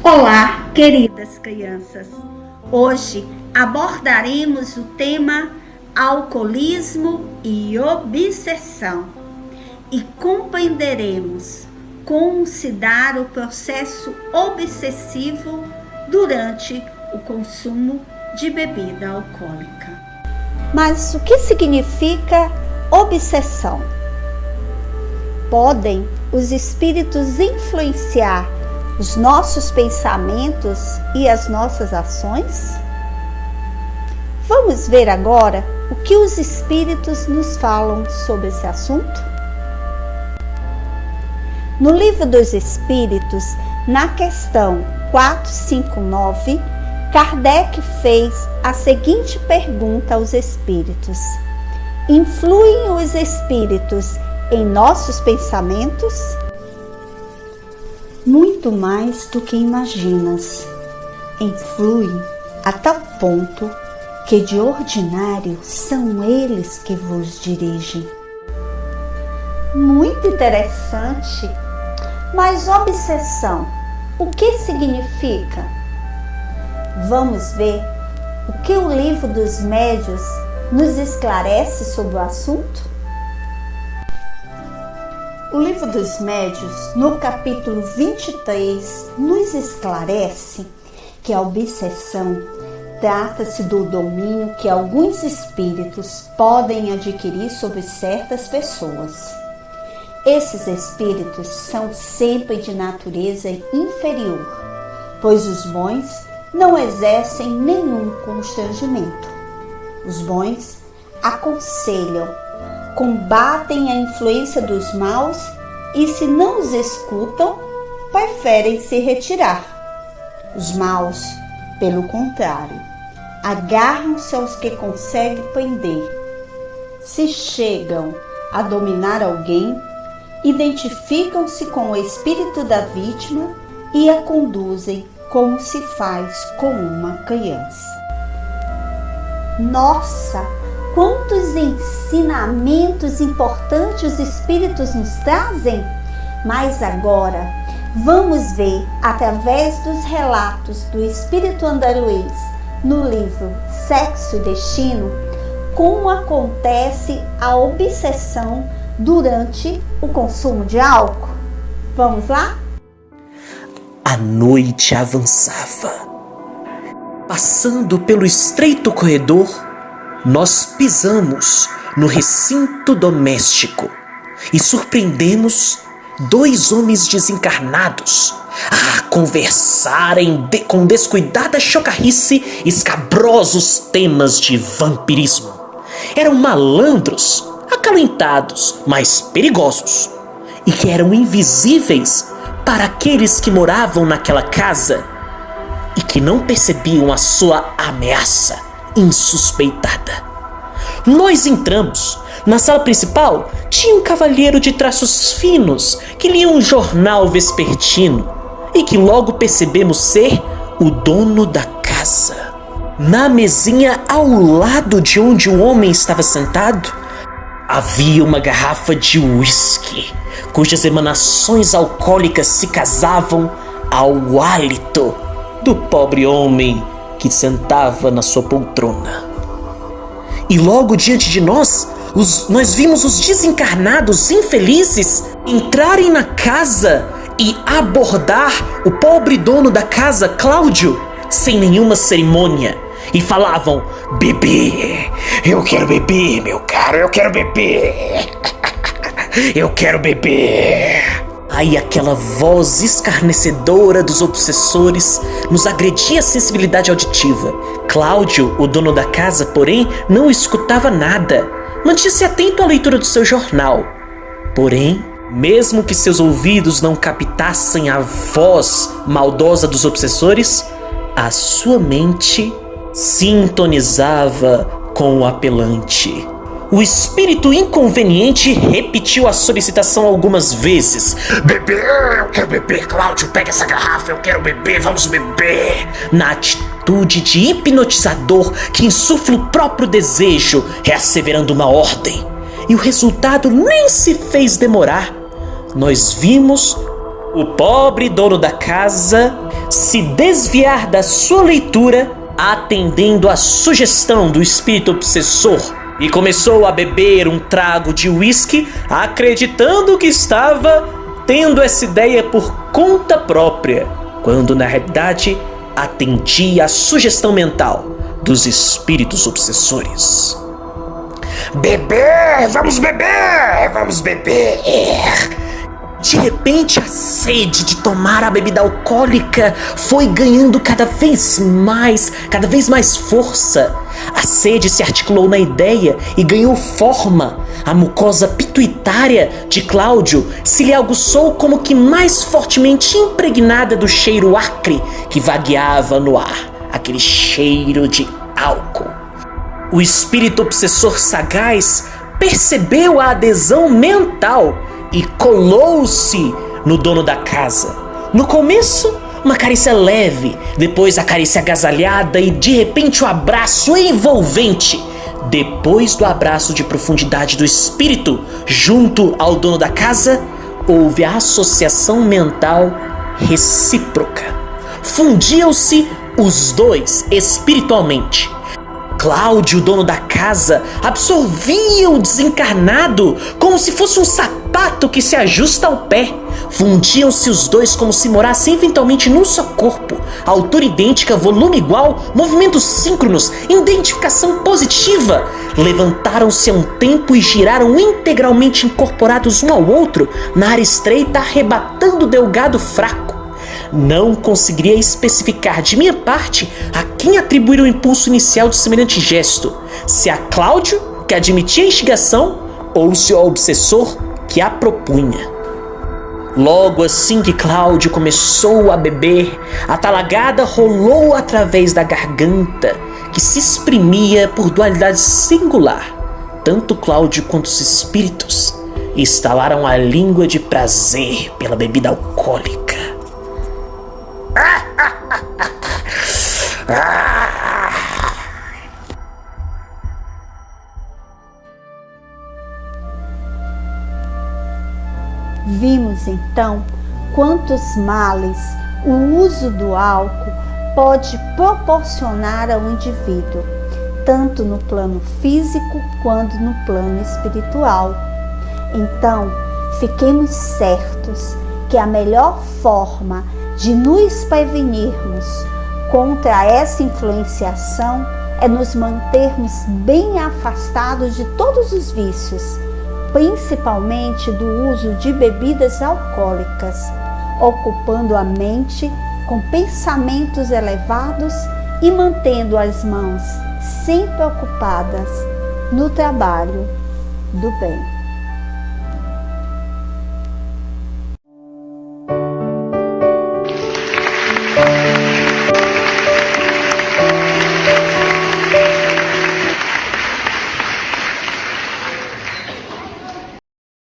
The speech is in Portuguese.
Olá, queridas crianças! Hoje abordaremos o tema alcoolismo e obsessão e compreenderemos como se dá o processo obsessivo durante o consumo de bebida alcoólica. Mas o que significa obsessão? Podem os espíritos influenciar os nossos pensamentos e as nossas ações? Vamos ver agora o que os espíritos nos falam sobre esse assunto? No Livro dos Espíritos, na questão 459, Kardec fez a seguinte pergunta aos espíritos: influem os espíritos em nossos pensamentos? Muito mais do que imaginas. Influem a tal ponto que de ordinário são eles que vos dirigem. Muito interessante. Mas obsessão, o que significa? Vamos ver o que o Livro dos Médiuns nos esclarece sobre o assunto? O Livro dos Médiuns, no capítulo 23, nos esclarece que a obsessão trata-se do domínio que alguns espíritos podem adquirir sobre certas pessoas. Esses espíritos são sempre de natureza inferior, pois os bons não exercem nenhum constrangimento. Os bons aconselham, combatem a influência dos maus e, se não os escutam, preferem se retirar. Os maus, pelo contrário, agarram-se aos que conseguem prender. Se chegam a dominar alguém, identificam-se com o espírito da vítima e a conduzem como se faz com uma criança. Nossa! Quantos ensinamentos importantes os espíritos nos trazem? Mas agora vamos ver, através dos relatos do espírito André Luiz no livro Sexo e Destino, como acontece a obsessão durante o consumo de álcool. Vamos lá? A noite avançava. Passando pelo estreito corredor, nós pisamos no recinto doméstico e surpreendemos dois homens desencarnados a conversarem com descuidada chocarrice escabrosos temas de vampirismo. Eram malandros, acalentados, mas perigosos, e que eram invisíveis para aqueles que moravam naquela casa e que não percebiam a sua ameaça insuspeitada. Nós entramos. Na sala principal tinha um cavalheiro de traços finos que lia um jornal vespertino e que logo percebemos ser o dono da casa. Na mesinha ao lado de onde o homem estava sentado, havia uma garrafa de uísque, cujas emanações alcoólicas se casavam ao hálito do pobre homem que sentava na sua poltrona. E logo diante de nós vimos os desencarnados infelizes entrarem na casa e abordar o pobre dono da casa, Cláudio, sem nenhuma cerimônia. E falavam: bebê, eu quero beber, meu caro, eu quero beber. Eu quero beber. Aí aquela voz escarnecedora dos obsessores nos agredia a sensibilidade auditiva. Cláudio, o dono da casa, porém, não escutava nada. Mantinha-se atento à leitura do seu jornal. Porém, mesmo que seus ouvidos não captassem a voz maldosa dos obsessores, A sua mente sintonizava com o apelante. O espírito inconveniente repetiu a solicitação algumas vezes. Beber, eu quero beber, Cláudio, pega essa garrafa, eu quero beber, vamos beber. Na atitude de hipnotizador que insufla o próprio desejo, reasseverando uma ordem. E o resultado nem se fez demorar. Nós vimos o pobre dono da casa se desviar da sua leitura, atendendo à sugestão do espírito obsessor, e começou a beber um trago de uísque, acreditando que estava tendo essa ideia por conta própria, quando na realidade atendia à sugestão mental dos espíritos obsessores. Beber, vamos beber, vamos beber. De repente, a sede de tomar a bebida alcoólica foi ganhando cada vez mais força. A sede se articulou na ideia e ganhou forma. A mucosa pituitária de Cláudio se lhe aguçou como que mais fortemente impregnada do cheiro acre que vagueava no ar, aquele cheiro de álcool. O espírito obsessor sagaz percebeu a adesão mental e colou-se no dono da casa. No começo, uma carícia leve, depois a carícia agasalhada e de repente o abraço envolvente. Depois do abraço de profundidade do espírito junto ao dono da casa, houve a associação mental recíproca. Fundiam-se os dois espiritualmente. Cláudio, dono da casa, absorvia o desencarnado como se fosse um sapato que se ajusta ao pé. Fundiam-se os dois como se morassem eventualmente num só corpo. Altura idêntica, volume igual, movimentos síncronos, identificação positiva. Levantaram-se a um tempo e giraram integralmente incorporados um ao outro na área estreita, arrebatando o delgado fraco. Não conseguiria especificar de minha parte a quem atribuir o impulso inicial de semelhante gesto, se a Cláudio, que admitia a instigação, ou se ao obsessor que a propunha. Logo assim que Cláudio começou a beber, a talagada rolou através da garganta, que se exprimia por dualidade singular. Tanto Cláudio quanto os espíritos estalaram a língua de prazer pela bebida alcoólica. Vimos então quantos males o uso do álcool pode proporcionar ao indivíduo, tanto no plano físico quanto no plano espiritual. Então, fiquemos certos que a melhor forma de nos prevenirmos contra essa influenciação é nos mantermos bem afastados de todos os vícios, principalmente do uso de bebidas alcoólicas, ocupando a mente com pensamentos elevados e mantendo as mãos sempre ocupadas no trabalho do bem.